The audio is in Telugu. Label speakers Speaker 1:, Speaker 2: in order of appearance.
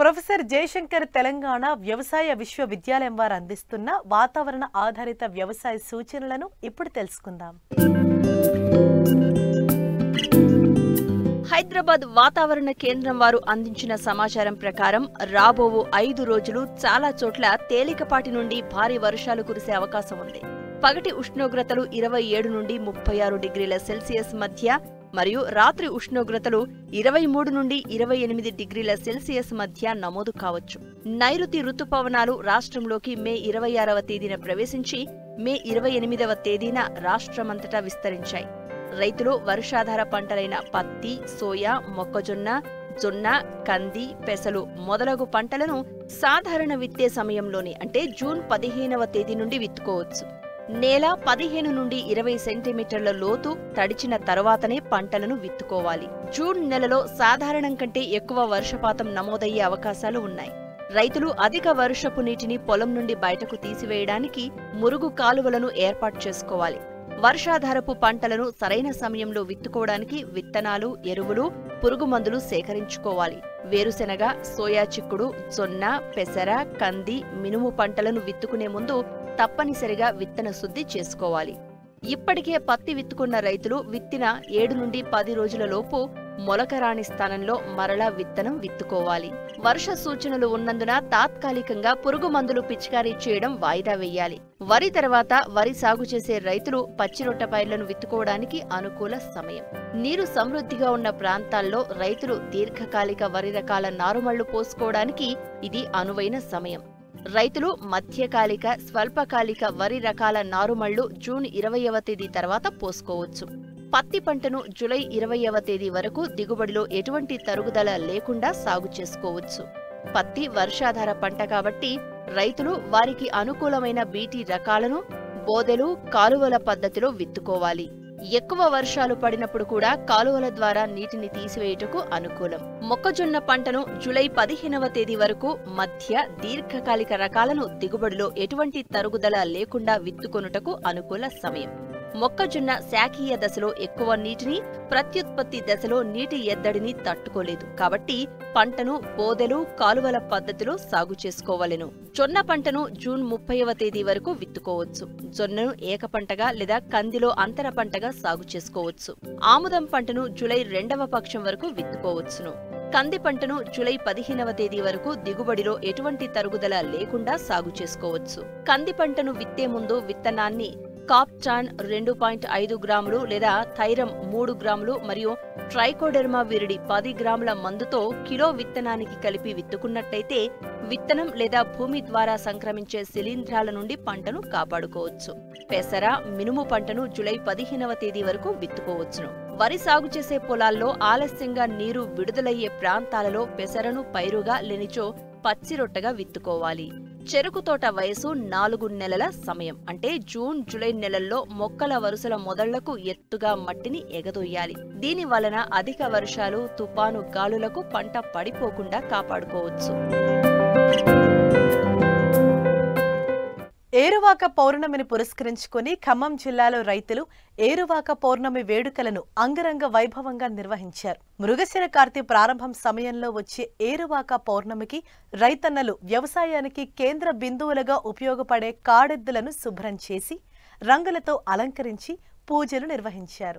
Speaker 1: ప్రొఫెసర్ జయశంకర్ తెలంగాణ వ్యవసాయ విశ్వవిద్యాలయం వారు అందిస్తున్న వాతావరణ ఆధారిత వ్యవసాయ సూచనలను ఇప్పుడు తెలుసుకుందాం.
Speaker 2: హైదరాబాద్ వాతావరణ కేంద్రం వారు అందించిన సమాచారం ప్రకారం రాబోవు 5 రోజులు చాలా చోట్ల తేలికపాటి నుండి భారీ వర్షాలు కురిసే అవకాశం ఉంది. పగటి ఉష్ణోగ్రతలు 27 నుండి 36 డిగ్రీల సెల్సియస్ మధ్య మరియు రాత్రి ఉష్ణోగ్రతలు 23 నుండి 28 డిగ్రీల సెల్సియస్ మధ్య నమోదు కావచ్చు. నైరుతి రుతుపవనాలు రాష్ట్రంలోకి మే 26వ తేదీన ప్రవేశించి మే 28వ తేదీన రాష్ట్రమంతటా విస్తరించాయి. రైతులు వర్షాధార పంటలైన పత్తి, సోయా, మొక్కజొన్న, జొన్న, కంది, పెసలు మొదలగు పంటలను సాధారణ విత్తే సమయంలోనే అంటే జూన్ 15వ తేదీ నుండి విత్తుకోవచ్చు. నేల 15 నుండి 20 సెంటీమీటర్ల లోతు తడిచిన తర్వాతనే పంటలను విత్తుకోవాలి. జూన్ నెలలో సాధారణం కంటే ఎక్కువ వర్షపాతం నమోదయ్యే అవకాశాలు ఉన్నాయి. రైతులు అధిక వర్షపు నీటిని పొలం నుండి బయటకు తీసివేయడానికి మురుగు కాలువలను ఏర్పాటు చేసుకోవాలి. వర్షాధారపు పంటలను సరైన సమయంలో విత్తుకోవడానికి విత్తనాలు, ఎరువులు, పురుగుమందులు సేకరించుకోవాలి. వేరుశెనగ, సోయా చిక్కుడు, జొన్న, పెసర, కంది, మినుము పంటలను విత్తుకునే ముందు తప్పనిసరిగా విత్తన శుద్ధి చేసుకోవాలి. ఇప్పటికే పత్తి విత్తుకున్న రైతులు విత్తిన 7 నుండి 10 రోజుల లోపు మొలక రాని స్థానంలో మరలా విత్తనం విత్తుకోవాలి. వర్ష సూచనలు ఉన్నందున తాత్కాలికంగా పురుగు మందులు పిచికారీ చేయడం వాయిదా వేయాలి. వరి తర్వాత వరి సాగు చేసే రైతులు పచ్చిరొట్ట పైర్లను విత్తుకోవడానికి అనుకూల సమయం. నీరు సమృద్ధిగా ఉన్న ప్రాంతాల్లో రైతులు దీర్ఘకాలిక వరి రకాల నారుమళ్లు పోసుకోవడానికి ఇది అనువైన సమయం. రైతులు మధ్యకాలిక, స్వల్పకాలిక వరి రకాల నారుమళ్లు జూన్ 20వ తేదీ తర్వాత పోసుకోవచ్చు. పత్తి పంటను జూలై 20వ తేదీ వరకు దిగుబడిలో ఎటువంటి తరుగుదల లేకుండా సాగు చేసుకోవచ్చు. పత్తి వర్షాధార పంట కాబట్టి రైతులు వారికి అనుకూలమైన బీటీ రకాలను బోదెలు, కాలువల పద్ధతిలో విత్తుకోవాలి. ఎక్కువ వర్షాలు పడినప్పుడు కూడా కాలువల ద్వారా నీటిని తీసివేయుటకు అనుకూలం. మొక్కజొన్న పంటను జూలై 15వ తేదీ వరకు మధ్య దీర్ఘకాలిక రకాలను దిగుబడిలో ఎటువంటి తరుగుదల లేకుండా విత్తుకొనుటకు అనుకూల సమయం. మొక్కజొన్న శాఖీయ దశలో ఎక్కువ నీటిని, ప్రత్యుత్పత్తి దశలో నీటి ఎద్దడిని తట్టుకోలేదు కాబట్టి పంటను బోదెలు, కాలువల పద్ధతిలో సాగు చేసుకోవలెను. జొన్న పంటను జూన్ 30వ తేదీ వరకు విత్తుకోవచ్చు. జొన్నను ఏకపంటగా లేదా కందిలో అంతర పంటగా సాగు చేసుకోవచ్చు. ఆముదం పంటను జూలై 2వ పక్షం వరకు విత్తుకోవచ్చును. కంది పంటను జూలై 15వ తేదీ వరకు దిగుబడిలో ఎటువంటి తరుగుదల లేకుండా సాగు చేసుకోవచ్చు. కంది పంటను విత్తే ముందు విత్తనాన్ని కాప్టాన్ 2.5 గ్రాములు లేదా థైరమ్ 3 గ్రాములు మరియు ట్రైకోడెర్మా విరిడి 10 గ్రాముల మందుతో కిలో విత్తనానికి కలిపి విత్తుకున్నట్టయితే విత్తనం లేదా భూమి ద్వారా సంక్రమించే శిలీంధ్రాల నుండి పంటను కాపాడుకోవచ్చు. పెసర, మినుము పంటను జూలై 15వ తేదీ వరకు విత్తుకోవచ్చును. వరి సాగు చేసే పొలాల్లో ఆలస్యంగా నీరు విడుదలయ్యే ప్రాంతాలలో పెసరను పైరుగా లేనిచో పచ్చిరొట్టగా విత్తుకోవాలి. చెరుకు తోట వయసు 4 నెలల సమయం అంటే జూన్, జూలై నెలల్లో మొక్కల వరుసల మొదళ్లకు ఎత్తుగా మట్టిని ఎగదొయ్యాలి. దీని వలన అధిక వర్షాలు, తుపాను గాలులకు పంట పడిపోకుండా కాపాడుకోవచ్చు.
Speaker 1: ఏరువాక పౌర్ణమిని పురస్కరించుకుని ఖమ్మం జిల్లాలో రైతులు ఏరువాక పౌర్ణమి వేడుకలను అంగరంగ వైభవంగా నిర్వహించారు. మృగశిర కార్తీ ప్రారంభం సమయంలో వచ్చే ఏరువాక పౌర్ణమికి రైతన్నలు వ్యవసాయానికి కేంద్ర బిందువులుగా ఉపయోగపడే కాడెద్దులను శుభ్రం చేసి రంగులతో అలంకరించి పూజలు నిర్వహించారు.